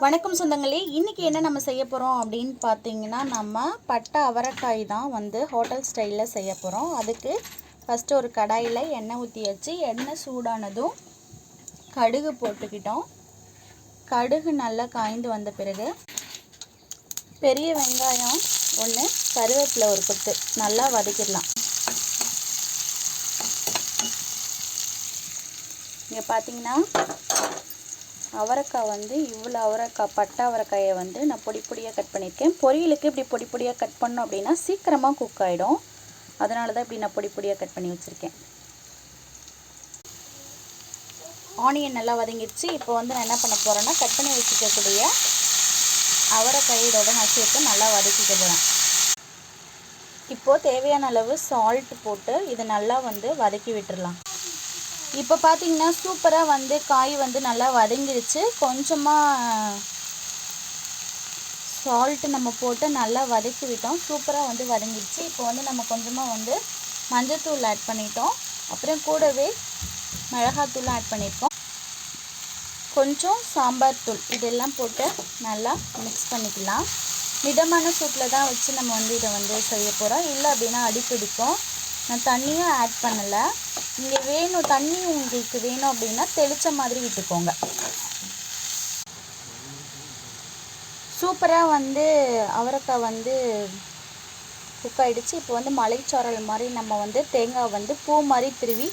வணக்கம் சொந்தங்களே, இன்றைக்கி என்ன நம்ம செய்ய போகிறோம் அப்படின்னு பார்த்தீங்கன்னா, நம்ம பட்டை அவரைக்காய் தான் வந்து ஹோட்டல் ஸ்டைலில் செய்ய போகிறோம். அதுக்கு ஃபஸ்ட்டு ஒரு கடாயில் எண்ணெய் ஊற்றி வச்சு எண்ணெய் சூடானதும் கடுகு போட்டுக்கிட்டோம். கடுகு நல்லா காய்ந்து வந்த பிறகு பெரிய வெங்காயம் ஒன்று, கருவேப்பிலை ஒரு கொத்து நல்லா வதக்கிடலாம். இங்கே பார்த்தீங்கன்னா அவரைக்காய் வந்து இவ்வளோ அவரைக்காய், பட்டை அவரைக்காயை வந்து நான் பொடி பொடியாக கட் பண்ணியிருக்கேன். பொரியலுக்கு இப்படி பொடி பொடியாக கட் பண்ணோம் அப்படின்னா சீக்கிரமாக குக் ஆகிடும். அதனால தான் இப்படி நான் பொடி பொடியாக கட் பண்ணி வச்சுருக்கேன். ஆனியன் நல்லா வதங்கிடுச்சு. இப்போ வந்து நான் என்ன பண்ண போகிறேன்னா, கட் பண்ணி வச்சுக்கக்கூடிய அவரைக்காய் இதோட நான் சேர்த்து நல்லா வதக்கிக்க போகிறேன். இப்போது தேவையான அளவு சால்ட் போட்டு இதை நல்லா வந்து வதக்கி விட்டுடலாம். இப்போ பார்த்தீங்கன்னா சூப்பராக வந்து காய் வந்து நல்லா வதங்கிடுச்சு. கொஞ்சமாக சால்ட்டு நம்ம போட்டு நல்லா வதக்கி விட்டோம். சூப்பராக வந்து வதங்கிடுச்சு. இப்போ வந்து நம்ம கொஞ்சமாக வந்து மஞ்சள்தூள் ஆட் பண்ணிட்டோம். அப்புறம் கூடவே மிளகாத்தூள் ஆட் பண்ணியிருக்கோம். கொஞ்சம் சாம்பார் தூள் இதெல்லாம் போட்டு நல்லா மிக்ஸ் பண்ணிக்கலாம். மிதமான சூட்டில் தான் வச்சு நம்ம வந்து இதை வந்து செய்ய போகிறோம். இல்லை அப்படின்னா அடிப்பிடிக்கும். நான் தண்ணியும் ஆட் பண்ணலை. இங்கே வேணும், தண்ணி உங்களுக்கு வேணும் அப்படின்னா தெளித்த மாதிரி விட்டுக்கோங்க. சூப்பராக வந்து அவரைக்காய் வந்து குக் ஆகிடுச்சு. இப்போ வந்து மலைச்சாரல் மாதிரி நம்ம வந்து தேங்காய் வந்து பூ மாதிரி திருவி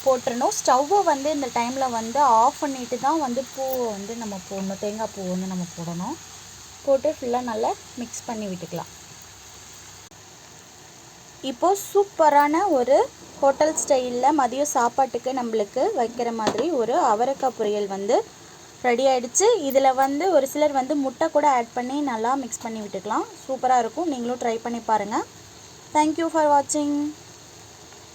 போட்டுடணும். ஸ்டவ்வை வந்து இந்த டைமில் வந்து ஆஃப் பண்ணிட்டு தான் வந்து பூவை வந்து நம்ம போடணும். தேங்காய் பூ வந்து நம்ம போடணும். போட்டு ஃபுல்லாக நல்லா மிக்ஸ் பண்ணி விட்டுக்கலாம். இப்போது சூப்பரான ஒரு ஹோட்டல் ஸ்டைலில் மதியம் சாப்பாட்டுக்கு நம்மளுக்கு வைக்கிற மாதிரி ஒரு அவரைக்காய் பொரியல் வந்து ரெடி ஆகிடுச்சு. இதில் வந்து ஒரு சிலர் வந்து முட்டை கூட ஆட் பண்ணி நல்லா மிக்ஸ் பண்ணி விட்டுக்கலாம். சூப்பராக இருக்கும். நீங்களும் ட்ரை பண்ணி பாருங்கள். தேங்க்யூ ஃபார் வாட்சிங்.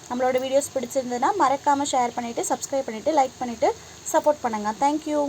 நம்மளோட வீடியோஸ் பிடிச்சிருந்ததுன்னா மறக்காமல் ஷேர் பண்ணிவிட்டு, சப்ஸ்கிரைப் பண்ணிவிட்டு, லைக் பண்ணிவிட்டு சப்போர்ட் பண்ணுங்கள். தேங்க்யூ.